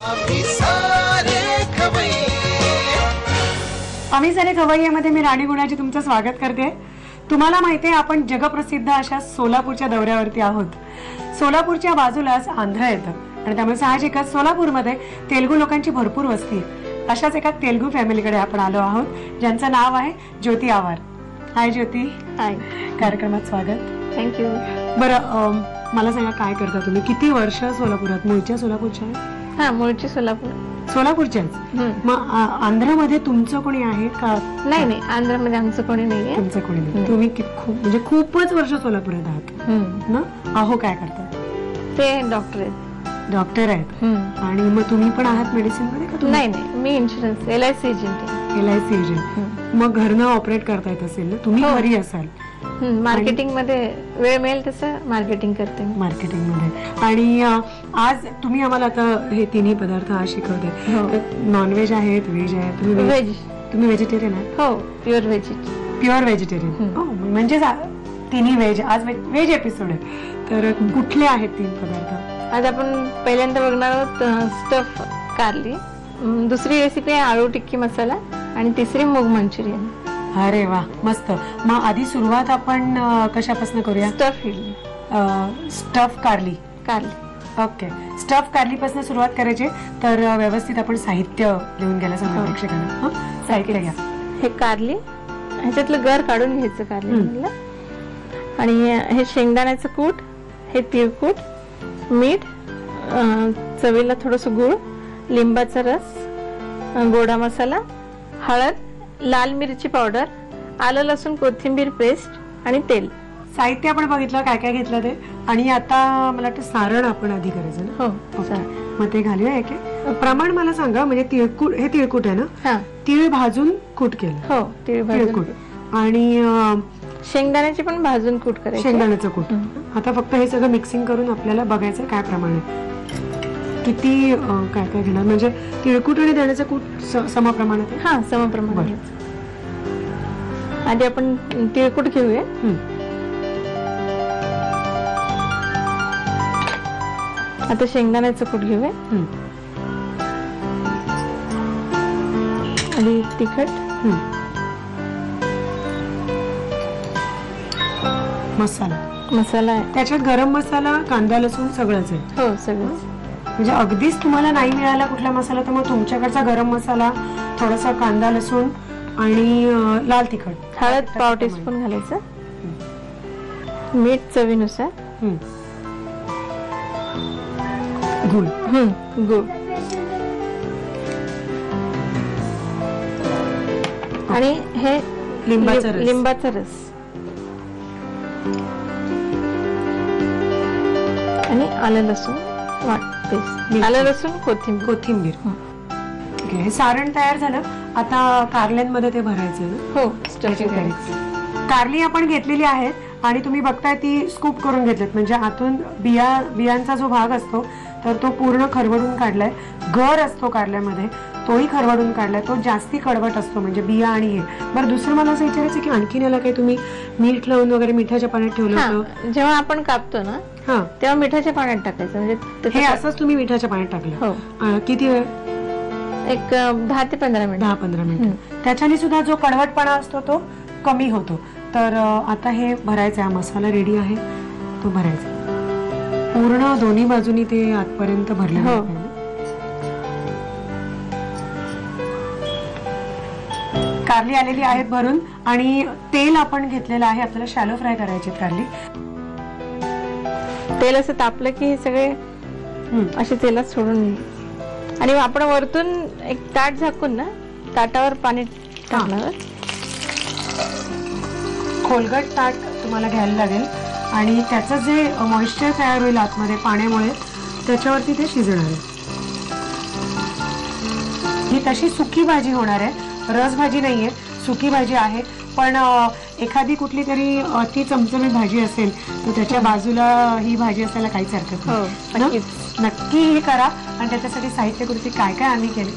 आम्ही सारे खवय्यामध्ये मी राणी गुणाची तुमचं स्वागत करते. तुम्हाला माहिती आहे आपण जगप्रसिद्ध अशा सोलापूरच्या दौऱ्यावरती आहोत. सोलापूरच्या बाजूलाच आंध्र येतं आणि त्यामुळे साहजिकच सोलापूरमध्ये तेलुगू लोकांची भरपूर वस्ती आहे. अशाच एका तेलुगू फॅमिलीकडे आपण आलो आहोत ज्यांचं नाव आहे ज्योती आवार. हाय ज्योती. हाय. कार्यक्रमात स्वागत. थँक्यू. बरं मला सांगा काय करता तुम्ही? किती वर्ष सोलापुरात? मूळच्या सोलापूरच्या? हा, मूळची सोलापूर. सोलापूरच्याच? मग आंध्रमध्ये तुमचं कोणी आहे का? नाही नाही, आंध्रमध्ये आमचं कोणी नाहीये. तुमचं कोणी नाही. तुम्ही म्हणजे खूपच वर्ष सोलापुरात आहात ना? अहो काय करता? ते डॉक्टर आहेत. डॉक्टर आहेत. आणि मग तुम्ही पण आहात मेडिसिन मध्ये का? नाही नाही, मी इन्शुरन्स LIC एजंट आहे. LIC agent. मग घरनं ऑपरेट करता येत असेल ना? तुम्ही घरी असाल. मार्केटिंग मध्ये वेळ मिळेल तसं मार्केटिंग करते. मार्केटिंग मध्ये. आणि आज तुम्ही आम्हाला आता हे तिन्ही पदार्थ आज शिकवते. नॉनव्हेज आहेत, व्हेज आहेत. तुम्ही व्हेजिटेरियन आहात? हो, प्युअर व्हेजिटेरियन. म्हणजे तिन्ही व्हेज. आज व्हेज एपिसोड आहे. तर कुठले आहेत तीन पदार्थ? आज आपण पहिल्यांदा बघणार आहोत स्टफ कारली, दुसरी रेसिपी आहे आळू टिक्की मसाला आणि तिसरी मूग मंचुरियन. अरे वा, मस्त. मग आधी सुरुवात आपण कशापासून करूया? स्टफ कारली. ओके, स्टफ कारली पासून सुरुवात करायची. तर व्यवस्थित आपण साहित्य लिहून घ्यायला सांगा प्रेक्षकांना. साहित्य घ्या. हे कारली, ह्याच्यातलं गर काढून घ्यायचं कारली. आणि हे शेंगदाण्याचं कूट, हे तिळकूट, मीठ, चवीला थोडस गुळ, लिंबाचा रस, गोडा मसाला, हळद, लाल मिरची पावडर, आलं लसूण कोथिंबीर पेस्ट आणि तेल. साहित्य आपण बघितलं काय काय घेतलं ते. आणि आता मला वाटतं सारण आपण आधी करायचं ना? हो. मग ते घालूया. एक प्रमाण मला सांगा. म्हणजे तिळकूट, हे तिळकूट आहे ना? तीळ भाजून कूट केलं? हो, तिळकूट. आणि शेंगदाण्याची पण भाजून कूट करायची. शेंगदाण्याचं कूट. आता फक्त हे सगळं मिक्सिंग करून आपल्याला बघायचं काय प्रमाण आहे, किती काय काय घेणार. म्हणजे तिळकूट आणि दाण्याचं कूट समप्रमाणात? हा, समप्रमाणात. आधी आपण तिळकूट घेऊया. आता शेंगदाण्याचं कूट घेऊया. आणि तिखट, मसाला आहे त्याच्यात. गरम मसाला, कांदा लसूण सगळंच आहे? हो, सगळंच. म्हणजे अगदीच तुम्हाला नाही मिळाला कुठला मसाला तर मग तुमच्याकडचा गरम मसाला, थोडासा कांदा लसूण आणि लाल तिखट. हळद पाव टीस्पून घालायचं. मीठ चवीनुसार. गुळ. आणि हे लिंबाचा रस आणि आलं लसूण पेस्ट, आलं लसूण कोथिंबीर. ठीक आहे, हे सारण तयार झालं. आता कारल्यांमध्ये ते भरायचं ना? हो. कारली आपण घेतलेली आहेत आणि तुम्ही बघताय ती स्कूप करून घेतलेत. म्हणजे आतून बियांचा जो भाग असतो तर तो पूर्ण खरवडून काढलाय. गर असतो कारल्यामध्ये, तोही खरवडून काढलाय. तो जास्ती कडवट असतो म्हणजे बिया आणि हे. बरं, दुसरं मला असं विचारायचं की आणखीन याला काही तुम्ही मीठ लावून वगैरे मिठाच्या पाण्यात ठेवलं होतं? जेव्हा आपण कापतो ना तेव्हा मिठाच्या पाण्यात टाकायचं. म्हणजे हे असंच तुम्ही मिठाच्या पाण्यात टाकलं? हो. किती वेळ? एक 10 ते 15 मिनिट. 10-15 मिनिट. त्याच्याने सुद्धा जो कडवटपणा असतो तो कमी होतो. तर आता हे भरायचं आहे. मसाला रेडी आहे, तो भरायचा पूर्ण दोन्ही बाजूनी ते आतपर्यंत भरले. कारली आलेली आहेत भरून. आणि तेल आपण घेतलेलं आहे. आपल्याला शॅलो फ्राय करायचे कारली. तेल असं तापलं की हे सगळे असे तेलात सोडून. आणि आपण वरतून एक ताट झाकून ना, ताटावर पाणी टाकणार. खोलगट ताट तुम्हाला घ्यायला लागेल. आणि त्याचं जे मॉइश्चर तयार होईल आतमध्ये पाण्यामुळे, त्याच्यावरती ते शिजणार आहे. ही तशी सुकी भाजी होणार आहे, रस भाजी नाहीये, सुकी भाजी आहे. पण एखादी कुठली तरी अति चमचमीत भाजी असेल तर त्याच्या बाजूला ही भाजी असायला काहीच हरकत नाही. नक्की हे करा. आणि त्याच्यासाठी साहित्य कृती काय काय आम्ही केले.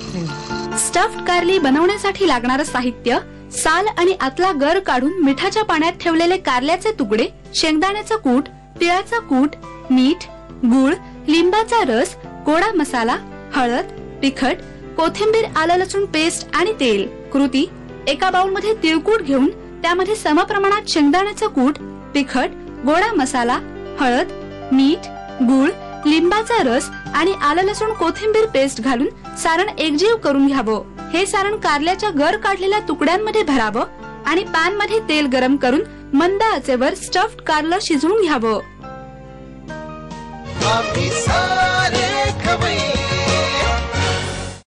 स्टफ्ड कारली बनवण्यासाठी लागणारं साहित्य: साल आणि आतला गर काढून मिठाच्या पाण्यात ठेवलेले कारल्याचे तुकडे, शेंगदाण्याचं कूट, तिळाचं कूट, मीठ, गुळ, लिंबाचा रस, गोडा मसाला, हळद, तिखट, कोथिंबीर, आलं लसूण पेस्ट आणि तेल. कृती: एका बाउलमध्ये तिळकूट घेऊन त्यामध्ये समप्रमाणात शेंगदाण्याचं कूट, तिखट, गोडा मसाला, हळद, मीठ, गूळ, लिंबाचा रस आणि आलं लसूण कोथिंबीर पेस्ट घालून सारण एकजीव करून घ्यावं. हे सारण कारल्याच्या गर काढलेल्या तुकड्यांमध्ये भरावं आणि पॅन मध्ये तेल गरम करून मंद आचेवर स्टफ्ड कारलं शिजवून घ्यावं.